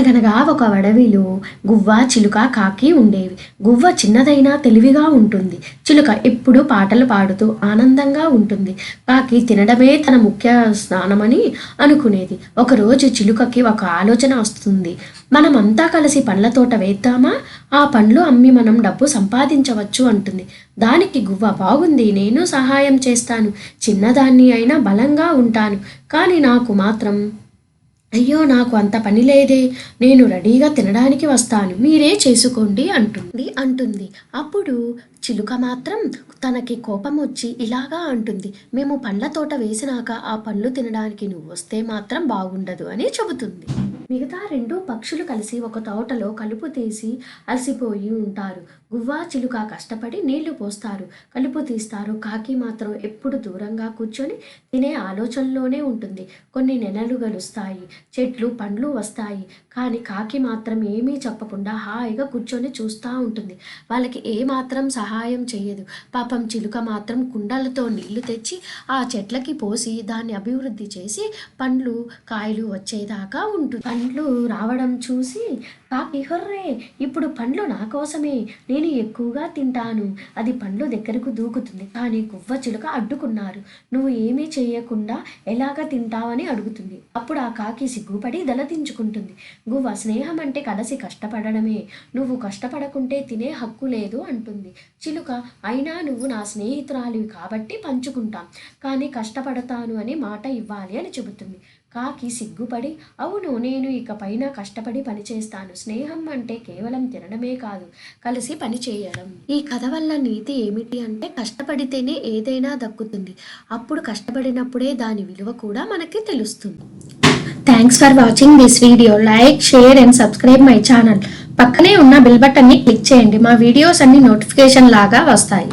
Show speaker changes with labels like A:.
A: అనగనగా ఒక అడవిలో గువ్వ, చిలుక, కాకి ఉండేవి. గువ్వ చిన్నదైనా తెలివిగా ఉంటుంది. చిలుక ఎప్పుడూ పాటలు పాడుతూ ఆనందంగా ఉంటుంది. కాకి తినడమే తన ముఖ్య స్నానమని అనుకునేది. ఒకరోజు చిలుకకి ఒక ఆలోచన వస్తుంది. మనమంతా కలిసి పండ్ల తోట వేద్దామా? ఆ పండ్లు అమ్మి మనం డబ్బు సంపాదించవచ్చు అంటుంది. దానికి గువ్వ, బాగుంది, నేను సహాయం చేస్తాను. చిన్నదాన్ని అయినా బలంగా ఉంటాను. కానీ నాకు మాత్రం అయ్యో, నాకు అంత పని లేదే, నేను రెడీగా తినడానికి వస్తాను, మీరే చేసుకోండి అంటుంది. అప్పుడు చిలుక మాత్రం తనకి కోపం వచ్చి ఇలాగా అంటుంది, మేము పండ్ల తోట వేసినాక ఆ పండ్లు తినడానికి నువ్వు వస్తే మాత్రం బాగుండదు అని చెబుతుంది. మిగతా రెండు పక్షులు కలిసి ఒక తోటలో కలుపు తీసి అలసిపోయి ఉంటారు. గువ్వ, చిలుక కష్టపడి నీళ్లు పోస్తారు, కలుపు తీస్తారు. కాకి మాత్రం ఎప్పుడు దూరంగా కూర్చొని తినే ఆలోచనలోనే ఉంటుంది. కొన్ని నెలలు గడుస్తాయి, చెట్లు పండ్లు వస్తాయి. కానీ కాకి మాత్రం ఏమీ చెప్పకుండా హాయిగా కూర్చొని చూస్తూ ఉంటుంది. వాళ్ళకి ఏమాత్రం సహాయం చేయదు. పాపం చిలుక మాత్రం కుండలతో నీళ్లు తెచ్చి ఆ చెట్లకి పోసి దాన్ని అభివృద్ధి చేసి పండ్లు కాయలు వచ్చేదాకా ఉంటుంది. పండ్లు రావడం చూసి కాకి, హొర్రే, ఇప్పుడు పండ్లు నా కోసమే, నేను ఎక్కువగా తింటాను. అది పండ్లు దగ్గరకు దూకుతుంది. కానీ గువ్వ, చిలుక అడ్డుకున్నారు. నువ్వు ఏమీ చేయకుండా ఎలాగ తింటావని అడుగుతుంది. అప్పుడు ఆ కాకి సిగ్గుపడి దలదించుకుంటుంది. గువ్వ, స్నేహం అంటే కలిసి కష్టపడడమే, నువ్వు కష్టపడకుంటే తినే హక్కు లేదు అంటుంది. చిలుక, అయినా నువ్వు నా స్నేహితురాలివి కాబట్టి పంచుకుంటాం, కానీ కష్టపడతాను అని మాట ఇవ్వాలి అని చెబుతుంది. కాకి సిగ్గుపడి, అవును, నేను ఇక పైన కష్టపడి పనిచేస్తాను. స్నేహం అంటే కేవలం తినడమే కాదు, కలిసి పని చేయడం. ఈ కథ వల్ల నీతి ఏమిటి అంటే, కష్టపడితేనే ఏదైనా దక్కుతుంది. అప్పుడు కష్టపడినప్పుడే దాని విలువ కూడా మనకి తెలుస్తుంది. Thanks for watching this video. Like, share and subscribe my channel. పక్కనే ఉన్న బెల్ బటన్ని క్లిక్ చేయండి. మా వీడియోస్ అన్ని నోటిఫికేషన్ లాగా వస్తాయి.